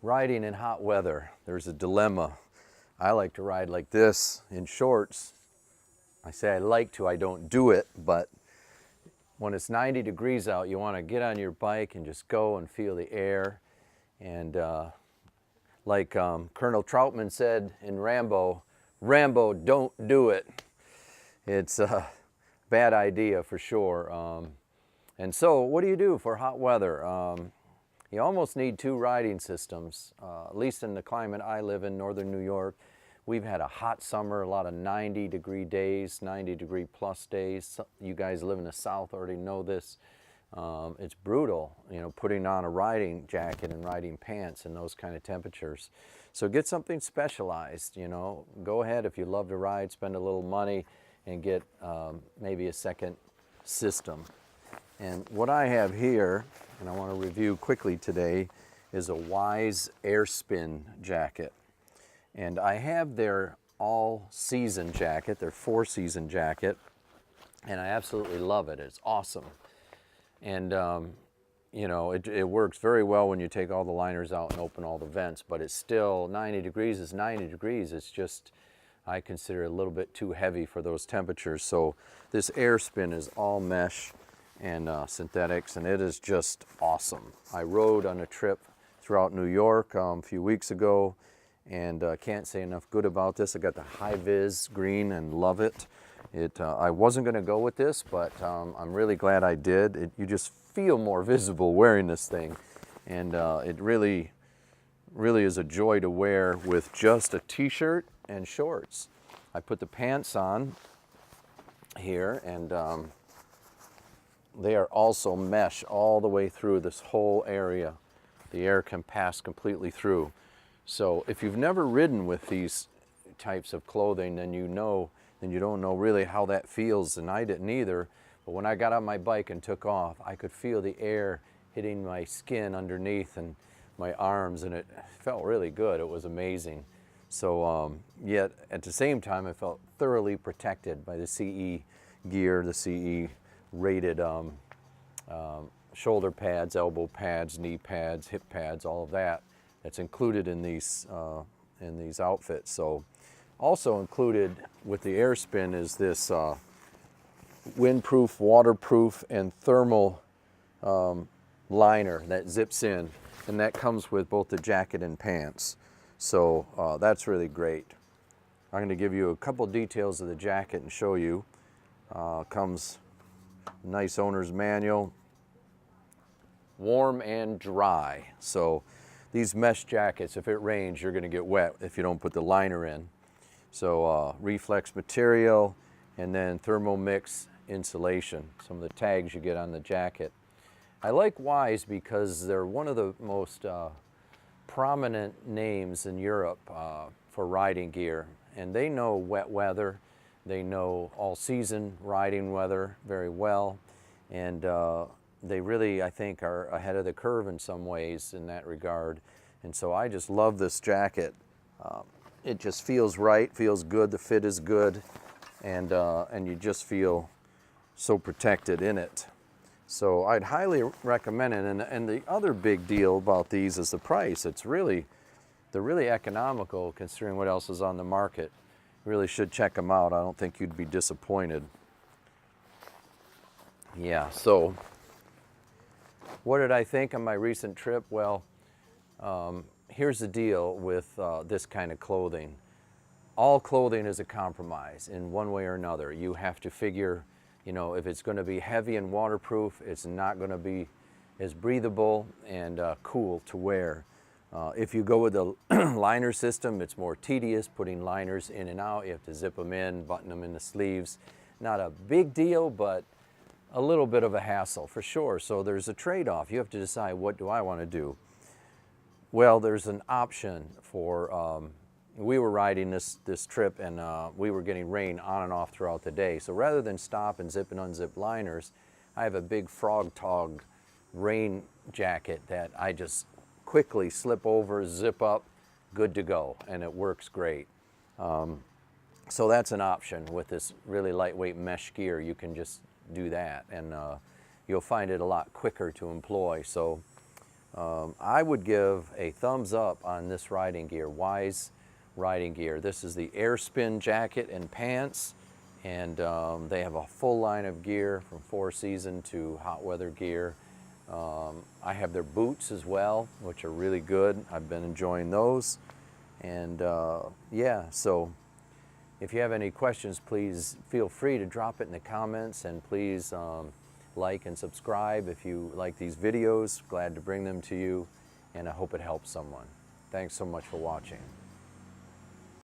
Riding in hot weather, there's a dilemma. I like to ride like this in shorts. I say I like to, I don't do it, but when it's 90 degrees out, you want to get on your bike and just go and feel the air. And like Colonel Troutman said in Rambo, Rambo, don't do it. It's a bad idea for sure. And so what do you do for hot weather? You almost need two riding systems, at least in the climate I live in, northern New York. We've had a hot summer, a lot of 90-degree days, 90-degree plus days. You guys live in the South already know this. It's brutal, you know, putting on a riding jacket and riding pants in those kind of temperatures. So get something specialized, you know. Go ahead, if you love to ride, spend a little money and get maybe a second system. And what I have here, and I want to review quickly today, is a Weise Air-spin jacket. And I have their all-season jacket, their four-season jacket, and I absolutely love it. It's awesome. And, you know, it works very well when you take all the liners out and open all the vents, but it's still 90 degrees is 90 degrees. It's just, I consider it a little bit too heavy for those temperatures. So this Air-spin is all mesh and synthetics, and it is just awesome. I rode on a trip throughout New York a few weeks ago, and can't say enough good about this. I got the high-vis green and love it. I wasn't going to go with this, but I'm really glad I did. You just feel more visible wearing this thing, and it really is a joy to wear with just a t-shirt and shorts. I put the pants on here, and they are also mesh all the way through this whole area. The air can pass completely through. So if you've never ridden with these types of clothing, then you don't know really how that feels, and I didn't either. But when I got on my bike and took off, I could feel the air hitting my skin underneath and my arms, and it felt really good. It was amazing. So yet at the same time, I felt thoroughly protected by the CE gear, the CE rated shoulder pads, elbow pads, knee pads, hip pads, all of that. That's included in these outfits. So also included with the Air-spin is this windproof, waterproof, and thermal liner that zips in, and that comes with both the jacket and pants. So that's really great. I'm going to give you a couple details of the jacket and show you. Comes nice owner's manual, warm and dry. So these mesh jackets, if it rains, you're going to get wet if you don't put the liner in. So reflex material, and then thermomix insulation, some of the tags you get on the jacket. I like Weise because they're one of the most prominent names in Europe for riding gear, and they know wet weather, they know all-season riding weather very well, and they really, I think, are ahead of the curve in some ways in that regard. And so I just love this jacket. It just feels right, feels good, the fit is good, and you just feel so protected in it. So I'd highly recommend it. And the other big deal about these is the price. They're really economical considering what else is on the market. You really should check them out. I don't think you'd be disappointed. Yeah, so what did I think on my recent trip? Well, here's the deal with this kind of clothing. All clothing is a compromise in one way or another. You have to figure, you know, if it's going to be heavy and waterproof, it's not going to be as breathable and cool to wear. If you go with the liner system, it's more tedious putting liners in and out. You have to zip them in, button them in the sleeves. Not a big deal, but a little bit of a hassle for sure. So there's a trade-off. You have to decide, what do I want to do? Well, there's an option for, we were riding this trip, and we were getting rain on and off throughout the day. So rather than stop and zip and unzip liners, I have a big Frog Tog rain jacket that I just quickly slip over, zip up, good to go, and it works great. So that's an option with this really lightweight mesh gear. You can just do that, and you'll find it a lot quicker to employ. So I would give a thumbs up on this riding gear, Weise riding gear. This is the Air-spin jacket and pants, and they have a full line of gear from 4-season to hot weather gear. I have their boots as well, which are really good. I've been enjoying those. And yeah, so if you have any questions, please feel free to drop it in the comments, and please like and subscribe if you like these videos. Glad to bring them to you, and I hope it helps someone. Thanks so much for watching.